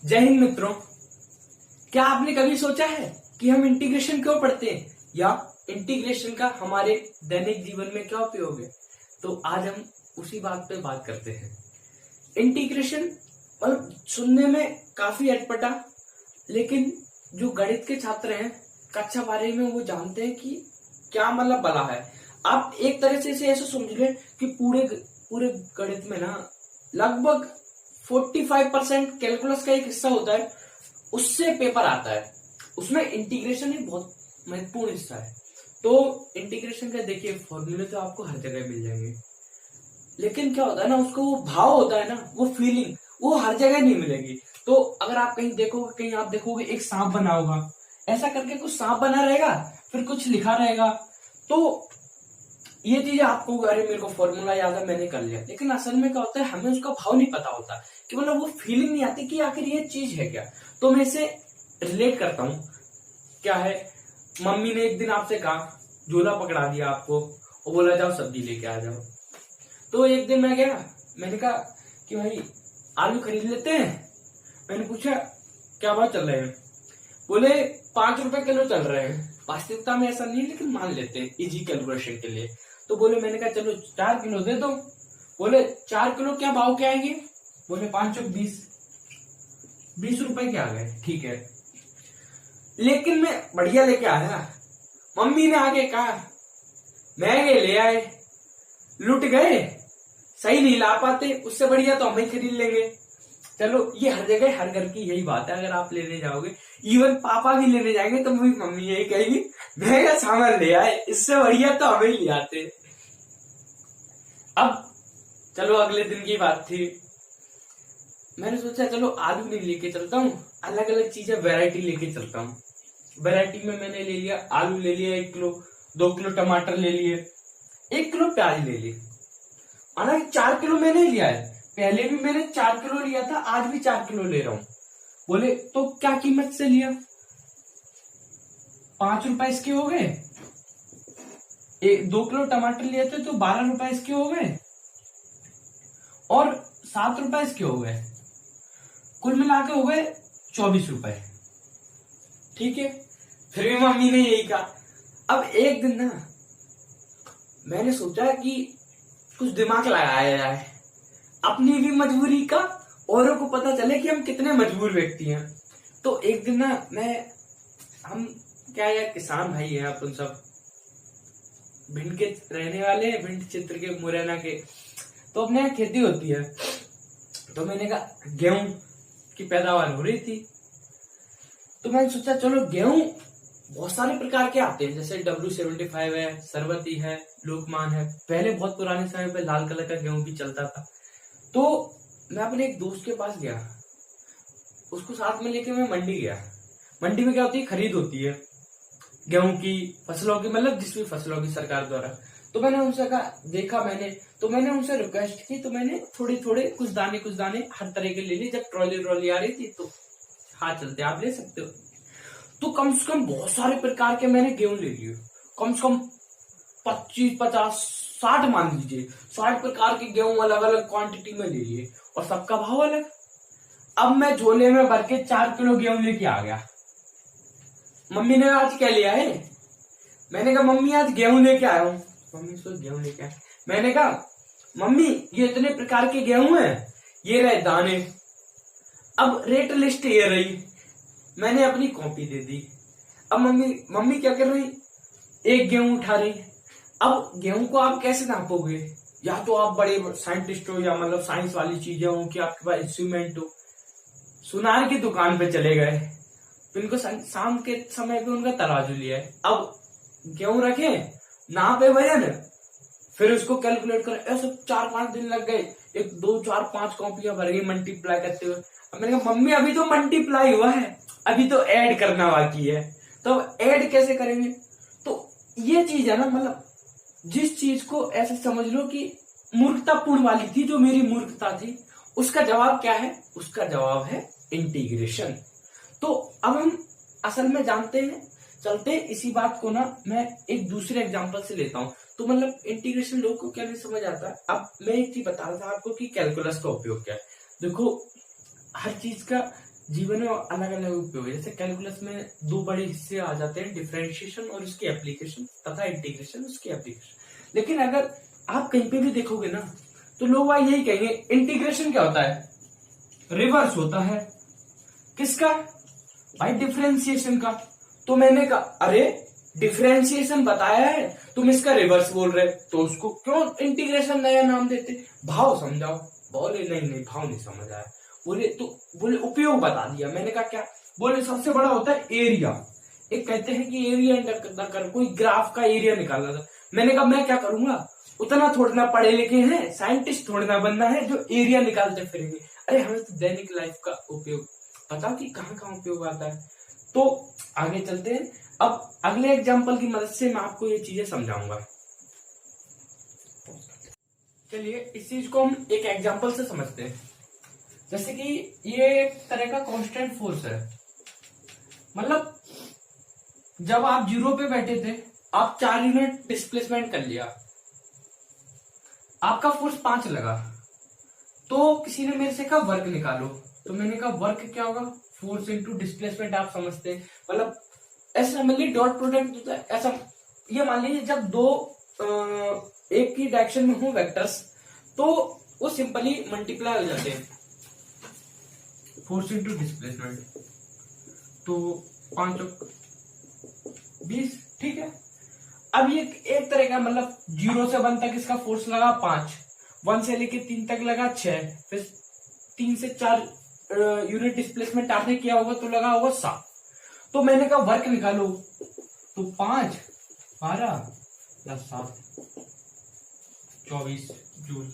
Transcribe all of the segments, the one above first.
जय हिंद मित्रों। क्या आपने कभी सोचा है कि हम इंटीग्रेशन क्यों पढ़ते हैं या इंटीग्रेशन का हमारे दैनिक जीवन में क्या उपयोग है? तो आज हम उसी बात पे बात करते हैं। इंटीग्रेशन मतलब सुनने में काफी अटपटा, लेकिन जो गणित के छात्र हैं कक्षा 12 में वो जानते हैं कि क्या मतलब बला है। आप एक तरह से इसे ऐसा समझ लें कि पूरे पूरे गणित में ना लगभग 45% कैलकुलस का एक हिस्सा होता है, उससे पेपर आता है। उसमें इंटीग्रेशन एक बहुत महत्वपूर्ण हिस्सा है। तो इंटीग्रेशन का देखिए फॉर्मूले तो आपको हर जगह मिल जाएंगे, लेकिन क्या होता है ना, उसको वो भाव होता है ना, वो फीलिंग वो हर जगह नहीं मिलेगी। तो अगर आप कहीं आप देखोगे एक सांप बना होगा, ऐसा करके कुछ सांप बना रहेगा, फिर कुछ लिखा रहेगा, तो ये चीज आपको अरे मेरे को फॉर्मूला याद है मैंने कर लिया, लेकिन असल में क्या होता है हमें उसका भाव नहीं पता होता कि मतलब वो फीलिंग नहीं आती कि आखिर ये चीज है क्या। तो मैं इसे रिलेट करता हूँ। क्या है, मम्मी ने एक दिन आपसे कहा, झोला पकड़ा दिया आपको और बोला जाओ सब्जी लेके आ जाओ। तो एक दिन मैं गया, मैंने कहा कि भाई आलू खरीद लेते हैं। मैंने पूछा क्या भाव चल रहे हैं? बोले 5 रुपए किलो चल रहे हैं। वास्तविकता में ऐसा नहीं है, लेकिन मान लेते हैं इजी कैलकुलेशन के लिए। तो बोले, मैंने कहा चलो 4 किलो दे दो। बोले 4 किलो क्या भाव के आएंगे? बोले 5 और 20 रुपए के आ गए। ठीक है, लेकिन मैं बढ़िया लेके आया। मम्मी ने आगे कहा महंगे ले आए, लुट गए, सही नहीं ला पाते, उससे बढ़िया तो हम ही खरीद लेंगे। चलो ये हर जगह हर घर की यही बात है। अगर आप लेने जाओगे, इवन पापा भी लेने जाएंगे तो मम्मी यही कहेगी महंगा सामान ले आए, इससे बढ़िया तो हमें ही ले आते। अब चलो अगले दिन की बात थी, मैंने सोचा चलो आलू नहीं लेके चलता हूँ, अलग अलग चीजें वैरायटी लेके चलता हूँ। वैरायटी में मैंने ले लिया, आलू ले लिया 1 किलो, 2 किलो टमाटर ले लिए, 1 किलो प्याज ले ली। माना 4 किलो मैंने लिया है, पहले भी मैंने 4 किलो लिया था, आज भी 4 किलो ले रहा हूं। बोले तो क्या कीमत से लिया? 5 रुपए इसके हो गए। 2 किलो टमाटर लिए थे तो 12 रुपए इसके हो गए और 7 रुपए इसके हो गए, कुल मिला के हो गए 24 रुपए। ठीक है, फिर भी मम्मी ने यही कहा। अब एक दिन ना मैंने सोचा कि कुछ दिमाग लगाया जाए, अपनी भी मजबूरी का, औरों को पता चले कि हम कितने मजबूर व्यक्ति हैं। तो एक दिन ना हम क्या यार किसान भाई हैं अपन सब, भिंड के रहने वाले हैं, भिंड क्षेत्र के, मुरैना के। तो अपने यहाँ खेती होती है। तो मैंने कहा गेहूं की पैदावार हो रही थी, तो मैंने सोचा चलो गेहूं बहुत सारे प्रकार के आते हैं, जैसे W75 है, सरबती है, लोकमान है। पहले बहुत पुराने समय पे लाल कलर का गेहूं भी चलता था। तो मैं अपने एक दोस्त के पास गया, उसको साथ में लेके मैं मंडी गया। मंडी में क्या होती है, खरीद होती है गेहूं की, फसलों की, मतलब जिस भी फसलों की सरकार द्वारा। तो मैंने उनसे कहा, देखा मैंने उनसे रिक्वेस्ट की, तो मैंने थोड़े कुछ दाने हर तरह के ले लिए। जब ट्रॉली आ रही थी तो हाँ चलते आप ले सकते हो। तो कम से कम बहुत सारे प्रकार के मैंने गेहूं ले लिए, कम से कम 25, 50, 60 मान लीजिए, 60 प्रकार के गेहूं अलग अलग क्वांटिटी में ले लिए और सबका भाव अलग। अब मैं झोले में भर के 4 किलो गेहूं लेके आ गया। मम्मी ने आज क्या लिया है? मैंने कहा मम्मी आज गेहूं लेके आया हूँ। मम्मी सोच गेहूं लेके आया। मैंने कहा मम्मी ये इतने प्रकार के गेहूं हैं, ये रहे दाने, अब रेट लिस्ट ये रही। मैंने अपनी कॉपी दे दी। अब मम्मी क्या कर रही, एक गेहूं उठा रही। अब गेहूं को आप कैसे नापोगे? या तो आप बड़े साइंटिस्ट हो, या मतलब साइंस वाली चीजें हो कि आपके पास इंस्ट्रूमेंट हो। सुनार की दुकान पे चले गए, इनको शाम के समय पे उनका तराजू लिया है। अब गेहूं रखे, नापे वजन, फिर उसको कैलकुलेट कर, ऐसे 4-5 दिन लग गए। 1, 2, 4, 5 कॉपियां भर गई मल्टीप्लाई करते हुए। अब मैंने कहा मम्मी अभी तो मल्टीप्लाई हुआ है, अभी तो ऐड करना बाकी है, तो ऐड कैसे करेंगे? तो ये चीज है ना, मतलब जिस चीज को ऐसे समझ लो कि मूर्खतापूर्ण वाली थी, जो मेरी मूर्खता थी, उसका जवाब क्या है? उसका जवाब है इंटीग्रेशन। तो अब हम असल में जानते हैं, चलते इसी बात को ना मैं एक दूसरे एग्जांपल से लेता हूं। तो मतलब इंटीग्रेशन लोगों को क्या नहीं समझ आता। अब मैं एक चीज बता रहा था आपको कि कैलकुलस का उपयोग क्या है। देखो हर चीज का जीवन में अलग अलग उपयोग है। जैसे कैलकुलस में दो बड़े हिस्से आ जाते हैं, डिफरेंशिएशन और उसकी एप्लीकेशन तथा इंटीग्रेशन उसकी एप्लीकेशन। लेकिन अगर आप कहीं पे भी देखोगे ना तो लोग वह यही कहेंगे इंटीग्रेशन क्या होता है, रिवर्स होता है। किसका भाई, डिफरेंशिएशन का। तो मैंने कहा अरे डिफरेंशिएशन बताया है, तुम इसका रिवर्स बोल रहे, तो उसको क्यों इंटीग्रेशन नया नाम देते, भाव समझाओ। बोले नहीं भाव नहीं समझ आया। बोले उपयोग बता दिया। मैंने कहा क्या, बोले सबसे बड़ा होता है एरिया। एक कहते हैं कि एरिया इंटर कर कोई ग्राफ का एरिया निकालना था। मैंने कहा मैं क्या करूंगा, उतना थोड़ा ना पढ़े लिखे हैं, साइंटिस्ट थोड़ा ना बनना है जो एरिया निकालते फिरेंगे। अरे हमें तो दैनिक लाइफ का उपयोग पता कि कहाँ कहाँ उपयोग आता है। तो आगे चलते हैं। अब अगले एग्जाम्पल की मदद से मैं आपको ये चीजें समझाऊंगा। चलिए इस चीज को हम एक एग्जाम्पल से समझते हैं। जैसे कि ये एक तरह का कांस्टेंट फोर्स है। मतलब जब आप जीरो पे बैठे थे, आप 4 यूनिट डिस्प्लेसमेंट कर लिया, आपका फोर्स 5 लगा, तो किसी ने मेरे से कहा वर्क निकालो। तो मैंने कहा वर्क क्या होगा, फोर्स इंटू डिस्प्लेसमेंट। आप समझते हैं, मतलब ऐसा मान लीजिए डॉट प्रोडक्ट होता है ऐसा। ये मान लीजिए जब दो एक की डायरेक्शन में हो वेक्टर्स, तो वो सिंपली मल्टीप्लाई हो जाते हैं, फोर्स इंटू डिस्प्लेसमेंट। तो 5 20, ठीक है। अब ये एक तरह का, मतलब 0 से 1 तक इसका फोर्स लगा 5, 1 से लेके 3 तक लगा 6, फिर 3 से 4 यूनिट डिस्प्लेसमेंट आपने किया होगा तो लगा होगा 7। तो मैंने कहा वर्क निकालो, तो 5 12 प्लस 7 24 जूल।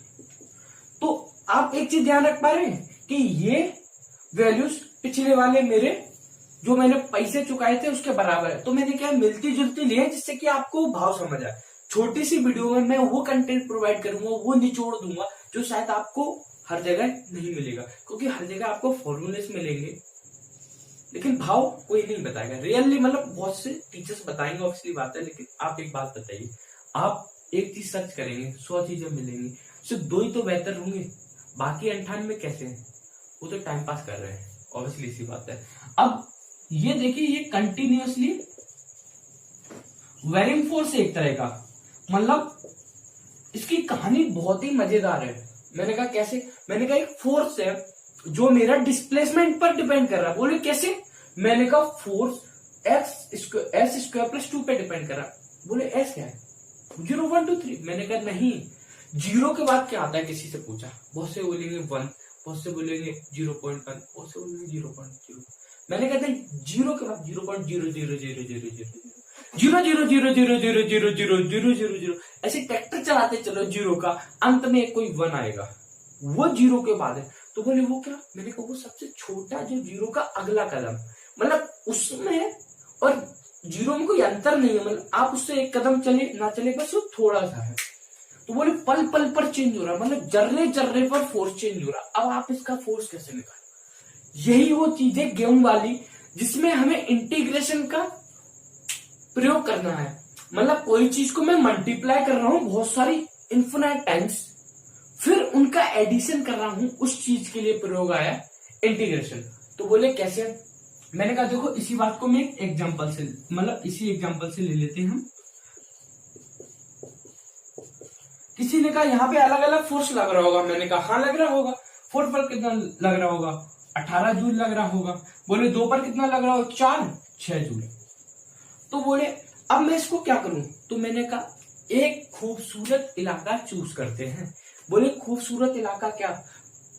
तो आप एक चीज ध्यान रख पा रहे हैं कि ये वैल्यूज पिछले वाले मेरे जो मैंने पैसे चुकाए थे उसके बराबर है। तो मैंने क्या मिलती जुलती ली है, जिससे कि आपको भाव समझ आए। छोटी सी वीडियो में मैं वो कंटेंट प्रोवाइड करूंगा, वो निचोड़ दूंगा जो शायद आपको हर जगह नहीं मिलेगा, क्योंकि हर जगह आपको फॉर्मूलेस मिलेंगे लेकिन भाव कोई नहीं बताएगा रियली। मतलब बहुत से टीचर्स बताएंगे, ऑब्वियसली बात है, लेकिन आप एक बात बताइए, आप एक चीज सर्च करेंगे 100 चीजें मिलेंगी, सिर्फ 2 ही तो बेहतर होंगे, बाकी 98 कैसे हैं? वो तो टाइम पास कर रहे हैं, ऑब्वियसली सी बात है। अब ये देखिए, ये कंटिन्यूअसली वेरिंग फोर्स है एक तरह का। मतलब इसकी कहानी बहुत ही मजेदार है। मैंने कहा कैसे, मैंने कहा एक फोर्स है जो मेरा डिस्प्लेसमेंट पर डिपेंड कर रहा है। बोले कैसे, मैंने कहा फोर्स s² + 2 पे डिपेंड कर रहा। बोले s क्या है, 0 1 2 3। मैंने कहा नहीं, 0 के बाद क्या आता है, किसी से पूछा, बहुत से बोलेंगे 1, बहुत से बोलेंगे 0.1, बहुत से बोलेंगे 0.0। मैंने कहता है 0 के बाद 0.000000000000000 ऐसे ट्रैक्टर चलाते चलो 0 का, अंत में कोई 1 आएगा, वो 0 के बाद है। तो बोले वो क्या, मैंने कहा वो सबसे छोटा जो 0 का अगला कदम, मतलब उसमें और 0 में कोई अंतर नहीं है, मतलब आप उससे एक कदम चले ना चले, बस वो थोड़ा सा है। तो बोले पल पल पर चेंज हो रहा, मतलब जर्रे जर्रे पर फोर्स चेंज हो रहा। अब आप इसका फोर्स कैसे निकालें? यही वो चीज है गेम वाली, जिसमें हमें इंटीग्रेशन का प्रयोग करना है। मतलब कोई चीज को मैं मल्टीप्लाई कर रहा हूं बहुत सारी इन्फिनाइट टाइम्स, फिर उनका एडिशन कर रहा हूं, उस चीज के लिए प्रयोग आया इंटीग्रेशन। तो बोले कैसे, मैंने कहा देखो इसी बात को मैं एक एग्जांपल से, मतलब इसी एग्जांपल से ले लेते हैं हम। किसी ने कहा यहाँ पे अलग अलग फोर्स लग रहा होगा, मैंने कहा हाँ लग रहा होगा। 4 पर कितना लग रहा होगा, 18 जूल लग रहा होगा। बोले 2 पर कितना लग रहा होगा, 4 6 जूल। तो बोले अब मैं इसको क्या करूं, तो मैंने कहा एक खूबसूरत इलाका चूज करते हैं। बोले खूबसूरत इलाका क्या,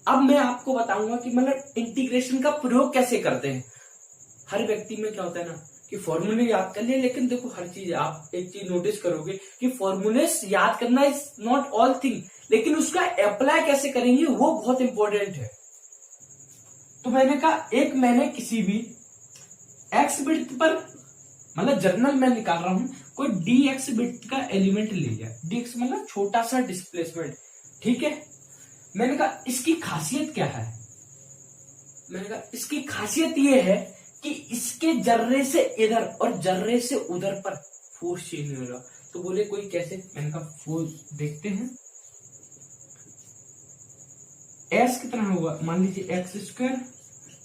अब मैं आपको बताऊंगा कि मतलब इंटीग्रेशन का प्रयोग कैसे करते हैं। हर व्यक्ति में क्या होता है ना कि फॉर्मूले याद कर लिए, लेकिन देखो हर चीज आप एक चीज नोटिस करोगे कि फॉर्मूले याद करना इज नॉट ऑल थिंग, लेकिन उसका अप्लाई कैसे करेंगे वो बहुत इंपॉर्टेंट है। तो मैंने कहा एक मैंने किसी भी एक्स बिट पर, मतलब जर्नल मैं निकाल रहा हूं, कोई dx बिट का एलिमेंट ले लिया, dx मतलब छोटा सा डिस्प्लेसमेंट, ठीक है। मैंने कहा इसकी खासियत क्या है, मैंने कहा इसकी खासियत ये है कि इसके जर्रे से इधर और जर्रे से उधर पर फोर्स चेंज नहीं होगा। तो बोले कोई कैसे, मैंने कहा फोर्स देखते हैं। s कितना होगा, मान लीजिए x²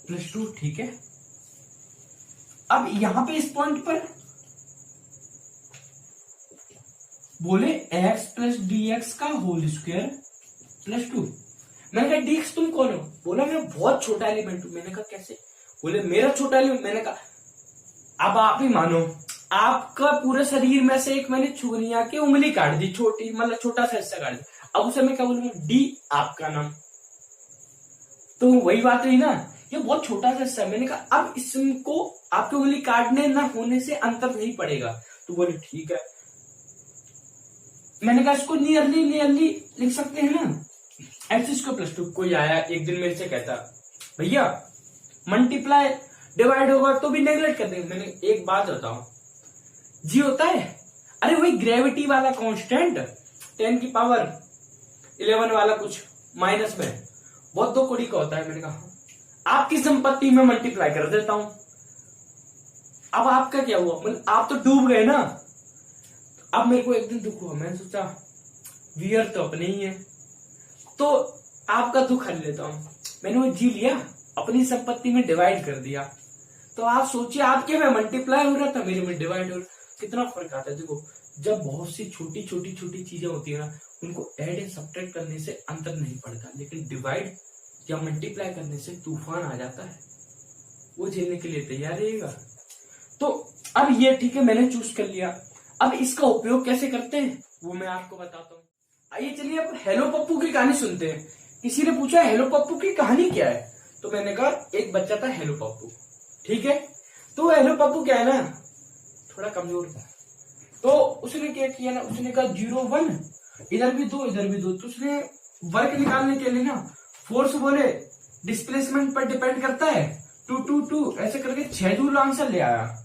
+2, ठीक है। अब यहां पे इस पॉइंट पर बोले x प्लस डी एक्स का होल स्क्वायर +2। मैंने कहा dx तुम कौन हो? बोला मैं बहुत छोटा एलिमेंट हूं। मैंने कहा कैसे? बोले मेरा छोटा एलिमेंट। मैंने कहा अब आप ही मानो, आपका पूरे शरीर में से एक मैंने छुरिया की उंगली काट दी, छोटी मतलब छोटा सा हिस्सा काट दिया। अब उसे मैं क्या बोलूंगा? डी आपका नाम। तो वही बात रही ना, ये बहुत छोटा सा हिस्सा। मैंने कहा अब इसको आपकी उंगली काटने ना होने से अंतर नहीं पड़ेगा। तो बोले ठीक है। मैंने कहा इसको नियरली लिख सकते हैं ना, x²+2। कोई आया एक दिन मेरे से कहता भैया मल्टीप्लाई डिवाइड होगा तो भी नेगलेक्ट कर देंगे। मैंने एक बात बताओ, जी होता है, अरे वही ग्रेविटी वाला कांस्टेंट 10⁻11 वाला कुछ माइनस में बहुत 2 कोड़ी का होता है। मैंने कहा आपकी संपत्ति में मल्टीप्लाई कर देता हूं। अब आपका क्या हुआ? मतलब आप तो डूब गए ना। अब मेरे को एक दिन दुख हुआ, मैंने सोचा वियर तो अपने ही है, तो आपका दुख हल लेता हूं। मैंने वो जी लिया, अपनी संपत्ति में डिवाइड कर दिया। तो आप सोचिए आपके में मल्टीप्लाई हो रहा था, मेरे में डिवाइड हो रहा, कितना फर्क आता है। देखो जब बहुत सी छोटी चीजें होती है ना, उनको ऐड या सब्ट्रैक्ट करने से अंतर नहीं पड़ता, लेकिन डिवाइड या मल्टीप्लाई करने से तूफान आ जाता है। वो झेलने के लिए तैयार रहेगा। तो अब ये ठीक है, मैंने चूज कर लिया। अब इसका उपयोग कैसे करते हैं वो मैं आपको बताता हूँ। आइए चलिए अब हेलो पप्पू की कहानी सुनते हैं। किसी ने पूछा हेलो पप्पू की कहानी क्या है, तो मैंने कहा एक बच्चा था हेलो पप्पू, ठीक है। तो हेलो पप्पू क्या है ना, थोड़ा कमजोर था। तो उसने क्या किया ना, उसने कहा 0 1, इधर भी 2 इधर भी 2। तो उसने वर्क निकालने के लिए ना फोर्स बोले डिस्प्लेसमेंट पर डिपेंड करता है 2 2 2 ऐसे करके 6 दूर आंसर ले आया।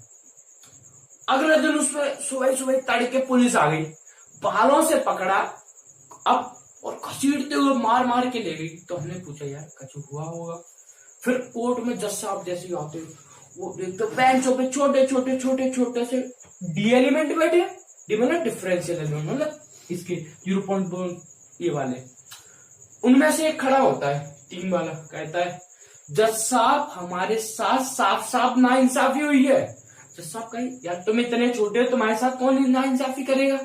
अगले दिन उसमें सुबह तड़के पुलिस आ गई, बालों से पकड़ा अब और घसीटते हुए मार के ले गई। तो हमने पूछा यार कुछ हुआ होगा। फिर कोर्ट में जज साहब जैसे आते वो देखते बेंचों पे छोटे से डी एलिमेंट बैठे, डी मतलब डिफरेंशियल एलिमेंट, मतलब इसके 0.2 ये वाले, उनमें से एक खड़ा होता है 3 वाला, कहता है जज साहब हमारे साथ साफ नाइंसाफी हुई है। जज साहब कहे यार तुम इतने छोटे हो, तुम्हारे साथ कौन नाइंसाफी करेगा?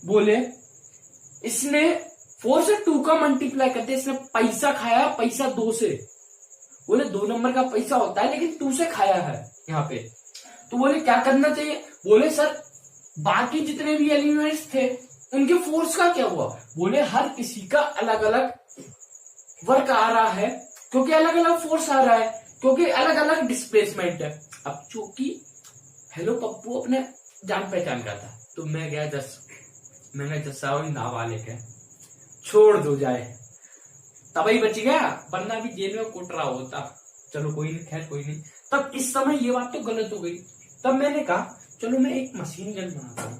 बोले इसने 4 से 2 का मल्टीप्लाई करते, इसने पैसा खाया, पैसा 2 से। बोले 2 नंबर का पैसा होता है लेकिन 2 से खाया है यहाँ पे। तो बोले क्या करना चाहिए? बोले सर बाकी जितने भी एलिमेंट्स थे उनके फोर्स का क्या हुआ? बोले हर किसी का अलग अलग वर्क आ रहा है, क्योंकि अलग अलग फोर्स आ रहा है, क्योंकि अलग अलग डिस्प्लेसमेंट है। अब चूंकि हेलो पप्पू अपने जान पहचान का था, तो मैं गया मैंने जैसा नाबालिग है छोड़ दो जाए, तभी बच गया, वरना भी जेल में कोट रहा होता। चलो कोई नहीं, खैर कोई नहीं। तब इस समय ये बात तो गलत हो गई। तब मैंने कहा चलो मैं एक मशीन गन बनाता हूँ।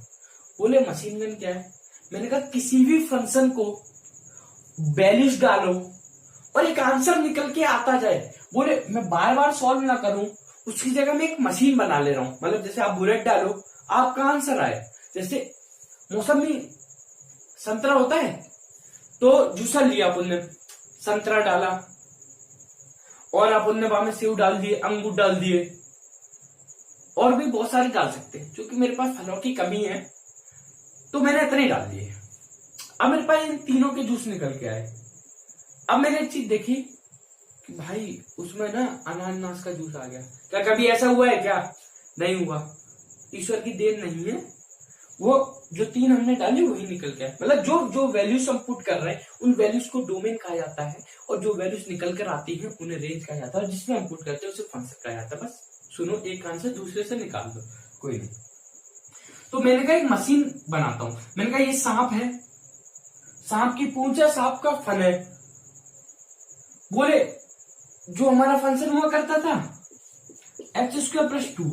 बोले मशीन गन क्या है? मैंने कहा किसी भी फंक्शन को वैल्यूज डालो और एक आंसर निकल के आता जाए। बोले मैं बार बार सॉल्व ना करूं, उसकी जगह मैं एक मशीन बना ले रहा हूं। मतलब जैसे आप बुलेट डालो आपका आंसर आए। जैसे मौसमी संतरा होता है, तो जूसर लिया अपन ने, संतरा डाला और अपन ने बाद में सेव डाल दिए, अंगूर डाल दिए, और भी बहुत सारे डाल सकते हैं। क्योंकि मेरे पास फलों की कमी है तो मैंने इतने ही डाल दिए। अब मेरे पास इन तीनों के जूस निकल के आए। अब मैंने एक चीज देखी कि भाई उसमें ना अनानास का जूस आ गया। क्या कभी ऐसा हुआ है क्या? नहीं हुआ। ईश्वर की देन नहीं है, वो जो 3 हमने डाली वही निकल के आए। मतलब जो वैल्यूज हम पुट कर रहे हैं उन वैल्यूज को डोमेन कहा जाता है, और जो वैल्यूज निकल कर आती है उन्हें रेंज कहा जाता है, और जिसमें हम पुट करते हैं उसे फंक्शन कहा जाता है। बस सुनो, एक आंसर दूसरे से निकाल दो, कोई नहीं। तो मैंने कहा एक मशीन बनाता हूं। मैंने कहा ये सांप है, सांप की पूंछ है, सांप का फन है। बोले जो हमारा फंक्शन हुआ करता था x²+2।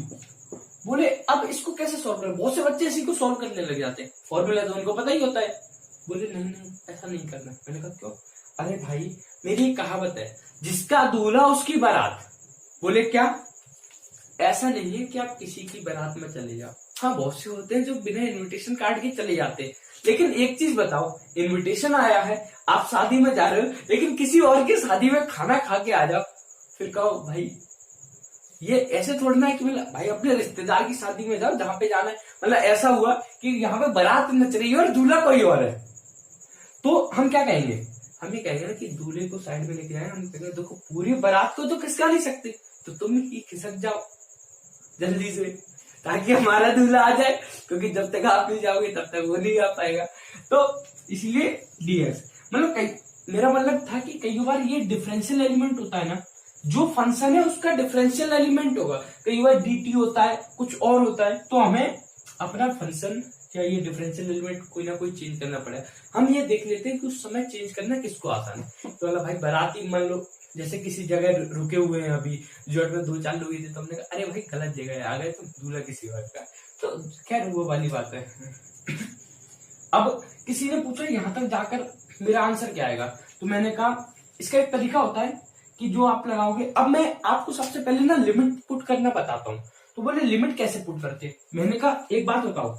बोले अब इसको कैसे सॉल्व करें? बहुत से बच्चे इसी को सॉल्व करने लग जाते हैं, फॉर्मूला तो उनको पता ही होता है। बोले नहीं ऐसा नहीं करना। मैंने कहा क्यों? अरे भाई मेरी एक कहावत है, जिसका दूल्हा उसकी बारात। बोले क्या? ऐसा नहीं है कि आप किसी की बारात में चले जाओ। हाँ बहुत से होते हैं जो बिना इनविटेशन कार्ड के चले जाते हैं, लेकिन एक चीज बताओ, इनविटेशन आया है, आप शादी में जा रहे हो, लेकिन किसी और की शादी में खाना खा के आ जाओ, फिर कहो भाई ये ऐसे थोड़ा ना है कि मतलब भाई अपने रिश्तेदार की शादी में जाओ जहां पे जाना है, मतलब ऐसा हुआ कि यहाँ पे बारात नच रही है और दूल्हा कोई और है, तो हम क्या कहेंगे, हम ये कहेंगे ना कि दूल्हे को साइड में लेके आए, हम कहेंगे देखो पूरी बारात को तो खिसका नहीं सकते, तो तुम ही खिसक जाओ जल्दी से ताकि हमारा दूल्हा आ जाए, क्योंकि जब तक आप नहीं जाओगे तब तक वो नहीं आ पाएगा। तो इसलिए डीएक्स, मतलब कई, मेरा मतलब था कि कई बार ये डिफरेंशियल एलिमेंट होता है ना, जो फंक्शन है उसका डिफरेंशियल एलिमेंट होगा, कई बार dt होता है, कुछ और होता है, तो हमें अपना फंक्शन या ये डिफरेंशियल एलिमेंट कोई ना कोई चेंज करना पड़ेगा। हम ये देख लेते हैं कि उस समय चेंज करना किसको आसान है। तो मतलब भाई बाराती मान लो जैसे किसी जगह रुके हुए हैं, अभी जोट में 2-4 लोग थे, तो हमने कहा अरे भाई गलत जगह आ गए, तो दूल्हा किसी और का, तो खैर वो वाली बात है। अब किसी ने पूछा यहां तक जाकर मेरा आंसर क्या आएगा, तो मैंने कहा इसका एक तरीका होता है कि जो आप लगाओगे, अब मैं आपको सबसे पहले ना लिमिट पुट करना बताता हूँ। तो बोले लिमिट कैसे पुट करते, मैंने कहा एक बात बताओ,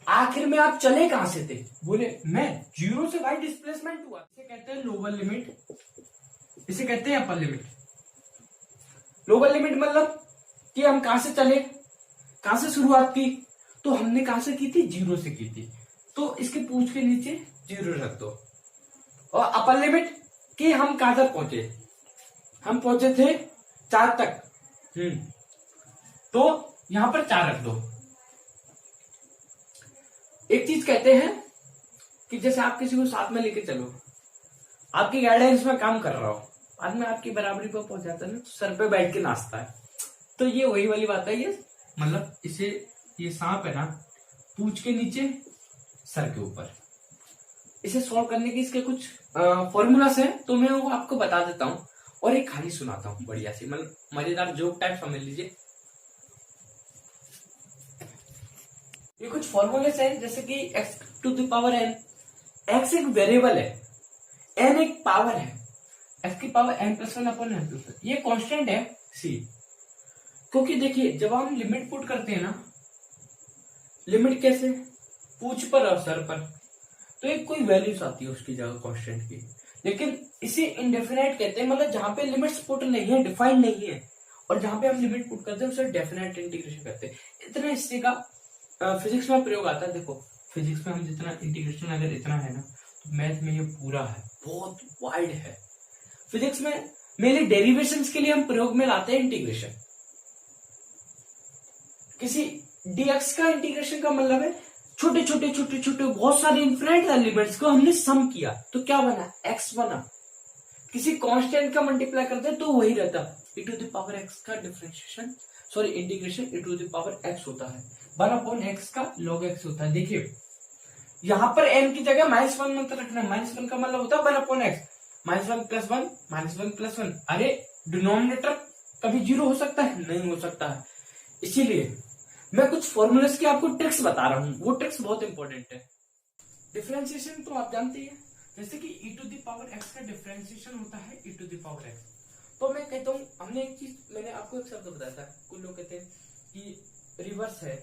आखिर में आप चले कहां से थे, बोले मैं 0 से y डिस्प्लेसमेंट हुआ। इसे कहते हैं लोअर लिमिट, इसे कहते हैं अपर लिमिट। लोअर लिमिट मतलब कि हम कहां से चले, कहां से शुरुआत की, तो हमने कहां से की थी, 0 से की थी, तो इसके पूछ के नीचे 0 रख दो। और अपर लिमिट कि हम कहां तक पहुंचे, हम पहुंचे थे 4 तक, तो यहां पर 4 रख दो। एक चीज कहते हैं कि जैसे आप किसी को साथ में लेके चलो, आपकी गाइडेंस में काम कर रहा हो, बाद में आपकी बराबरी पर पहुंच जाता है ना, तो सर पे बैठ के नाचता है, तो ये वही वाली बात है। ये मतलब इसे, ये सांप है ना पूंछ के नीचे सर के ऊपर, इसे सॉल्व करने के इसके कुछ फॉर्मूलास हैं, तो मैं वो आपको बता देता हूँ और एक कहानी सुनाता हूँ बढ़िया सी, मतलब मजेदार जोक टाइप समझ लीजिए। ये कुछ फॉर्मूलेस हैं, जैसे कि x⁴n, x एक वेरिएबल है, n एक पावर है, x⁴n+1/n+1, ये कांस्टेंट है c। क्योंकि देखिए जब हम लिमिट पुट करते हैं ना, लिमिट कैसे, पूंछ पर और सर पर, तो एक कोई वैल्यूज आती है उसकी जगह कांस्टेंट की, लेकिन इसे इंडेफिनाइट कहते हैं, मतलब जहां पे लिमिट्स पुट नहीं है, डिफाइंड नहीं है, और जहां पे हम लिमिट पुट करते हैं उसे डेफिनेट इंटीग्रेशन कहते हैं। इतना हिस्से का फिजिक्स में प्रयोग आता है। देखो फिजिक्स में हम जितना इंटीग्रेशन अगर इतना है ना, तो मैथ में ये पूरा है, बहुत वाइड है। फिजिक्स में मेनली डेरिवेशंस के लिए हम प्रयोग में लाते हैं इंटीग्रेशन। किसी dx का इंटीग्रेशन का मतलब है छोटे छोटे छोटे छोटे बहुत सारे इन्फिनिट एलिमेंट्स को हमने सम किया, तो क्या बना, x बना। किसी कांस्टेंट का मल्टीप्लाई करते हैं तो वही रहता, e⁴x का डिफरेंशिएशन, सॉरी इंटीग्रेशन e⁴x होता है, 1/x का log x होता है। देखिए यहां पर n की जगह -1 मत रखना, -1 का मतलब होता है 1/x, -1+1 -1+1। अरे डिनोमिनेटर कभी 0 हो सकता है, नहीं हो सकता है। इसीलिए मैं कुछ फॉर्मूलेस की आपको ट्रिक्स बता रहा हूं, वो ट्रिक्स बहुत इंपॉर्टेंट है। डिफरेंशिएशन तो आप जानते हैं, जैसे कि e⁴x का डिफरेंशिएशन होता है e⁴x। तो मैं कहता हूं, हमने एक चीज, मैंने आपको एक शब्द बताया था, कुछ लोग कहते हैं कि रिवर्स है,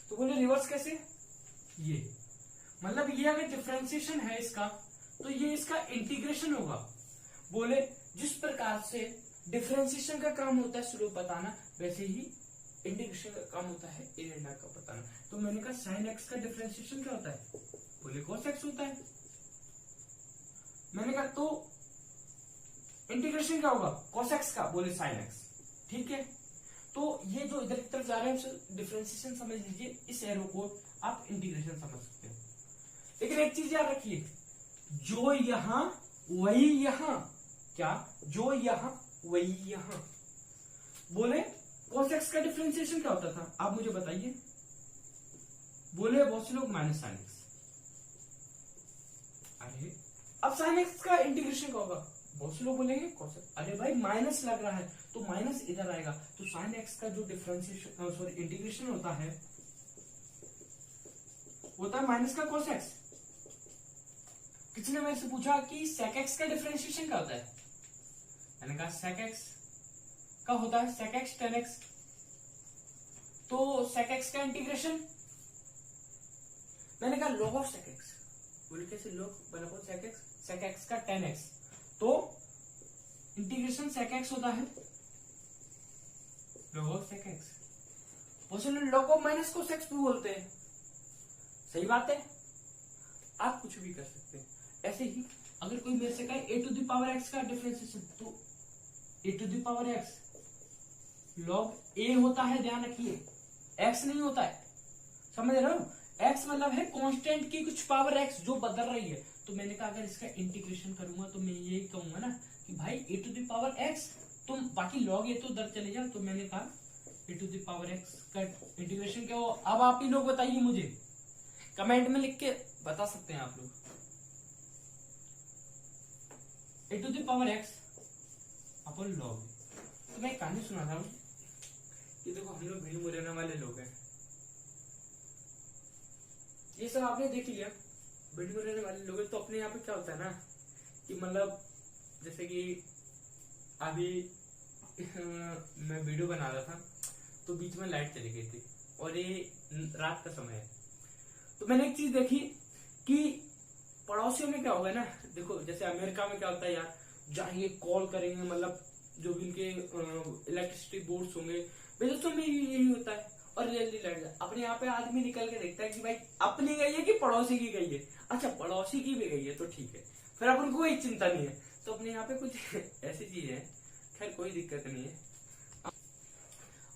तो बोले रिवर्स कैसे, ये मतलब ये अगर डिफरेंशिएशन है इसका, तो ये इसका इंटीग्रेशन होगा। बोले जिस प्रकार से डिफरेंशिएशन का काम होता है स्लोप बताना, वैसे ही इंटीग्रेशन का काम होता है एरिया का बताना। तो मैंने कहा sin x का डिफरेंशिएशन क्या होता है, बोले cos x होता है। मैंने कहा तो इंटीग्रेशन क्या होगा, cos x का, बोले sin x। ठीक है, तो ये जो इधर की तरफ जा रहे हैं उसे डिफरेंशिएशन समझ लीजिए, इस एरो को आप इंटीग्रेशन समझ सकते हैं। लेकिन एक चीज याद रखिए, जो यहां वही यहां, क्या, जो यहां वही यहां। बोले cos x का डिफरेंशिएशन क्या होता था, आप मुझे बताइए। बोले बहुत से लोग -sin x। अरे अब sin x का इंटीग्रेशन क्या होगा, बहुत से लोग बोलेंगे cos x। अरे भाई माइनस लग रहा है तो माइनस इधर आएगा, तो sin x का जो डिफरेंशिएशन सॉरी इंटीग्रेशन होता है माइनस का cos x। किसी ने मेरे से पूछा कि sec x का डिफरेंशिएशन क्या होता है, मैंने कहा sec x का होता है sec x tan x। तो sec x का इंटीग्रेशन, मैंने कहा log of sec x। बोले कैसे, log बराबर sec x का tan x, तो इंटीग्रेशन sec x होता है log of sec x, possible log of minus cos x भी बोलते हैं। सही बात है, आप कुछ भी कर सकते हैं। ऐसे ही अगर कोई मेरे से कहे a to the power x का डिफरेंशिएशन, तो a to the power x log a होता है, ध्यान रखिए, x नहीं होता है, समझ रहे हो। x मतलब है कांस्टेंट की कुछ पावर x जो बदल रही है। तो मैंने कहा अगर इसका इंटीग्रेशन करूंगा तो मैं यही कहूंगा ना कि भाई a to the power x, तुम बाकी log a तो उधर चले जाओ। तो मैंने कहा a to the power x का इंटीग्रेशन क्या हो। अब आप ही लोग बताइए, मुझे कमेंट में लिख के बता सकते हैं आप लोग। a to the power x upon log। तो मैं एक कहानी सुना था कि देखो हम लोग भिंड मुरैना वाले लोग हैं, ये सब आपने देख लिया, भिंड मुरैना वाले लोग हैं। तो अपने यहाँ पे क्या होता है ना कि मतलब जैसे कि अभी मैं वीडियो बना रहा था तो बीच में लाइट चली गई थी और ये रात का समय है। तो मैंने एक चीज देखी कि पड़ोसियों में क्या होगा ना, देखो जैसे अमेरिका में क्या होता है यार, जाएंगे कॉल करेंगे, मतलब जो भी इनके इलेक्ट्रिसिटी बोर्ड्स होंगे, विदेशों में यही होता है। और जल्दी लाइट, अपने यहाँ पे आदमी निकल के देखता है कि भाई अपनी गई है कि पड़ोसी की गई है। अच्छा पड़ोसी की भी गई है तो ठीक है, फिर अपन को कोई चिंता नहीं है। तो अपने यहाँ पे कुछ ऐसी चीज है, खैर कोई दिक्कत नहीं है।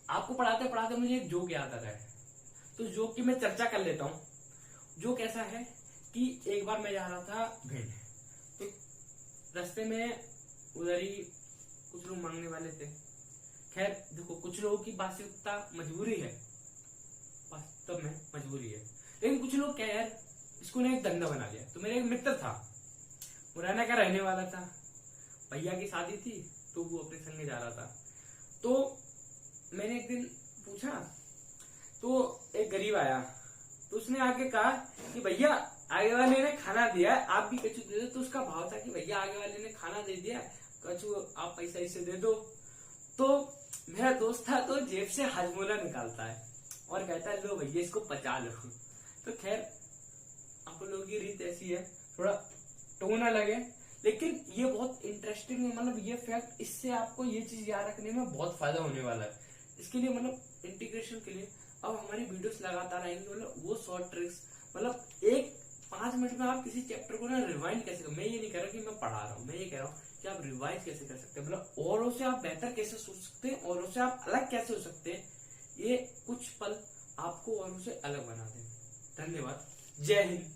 आपको पढ़ाते पढ़ाते मुझे एक जोक याद आ रहा है, तो जोक की मैं चर्चा कर लेता हूँ। जोक ऐसा है कि एक बार मैं जा रहा था भिंड, तो रास्ते में उधर ही कुछ लोग मांगने वाले थे। खैर देखो कुछ लोगों की वास्तविकता मजबूरी है, वास्तव में मजबूरी है, लेकिन कुछ लोग क्या यार इसको ना एक धंधा बना लिया। तो मेरा एक मित्र था, मुरैना का रहने वाला था, भैया की शादी थी तो वो अपने संग जा रहा था। तो मैंने एक दिन पूछा, तो एक गरीब आया, तो उसने आके कहा कि भैया आगे वाले ने खाना दिया है, आप भी कचू दे दो। तो उसका भाव था कि भैया आगे वाले ने खाना दे दिया, कचू आप पैसा इसे दे दो। तो मेरा दोस्त था तो जेब से हाजमोला निकालता है और कहता है लो भैया इसको पचा लो। तो खैर आप लोगों की रीत ऐसी है, थोड़ा टो ना लगे, लेकिन ये बहुत इंटरेस्टिंग है। मतलब ये फैक्ट, इससे आपको ये चीज याद रखने में बहुत फायदा होने वाला है। इसके लिए मतलब इंटीग्रेशन के लिए अब हमारी वीडियोस लगातार आएंगे, मतलब वो शॉर्ट ट्रिक्स, मतलब एक 5 मिनट में आप किसी चैप्टर को ना रिवाइंड कैसे करो। मैं ये नहीं कह रहा कि मैं पढ़ा रहा हूँ, मैं ये कह रहा हूँ कि आप रिवाइज कैसे कर सकते हैं, मतलब औरों से आप बेहतर कैसे सोच सकते हैं, औरों से आप अलग कैसे हो सकते हैं। ये कुछ पल आपको औरों से अलग बना देंगे। धन्यवाद, जय हिंद।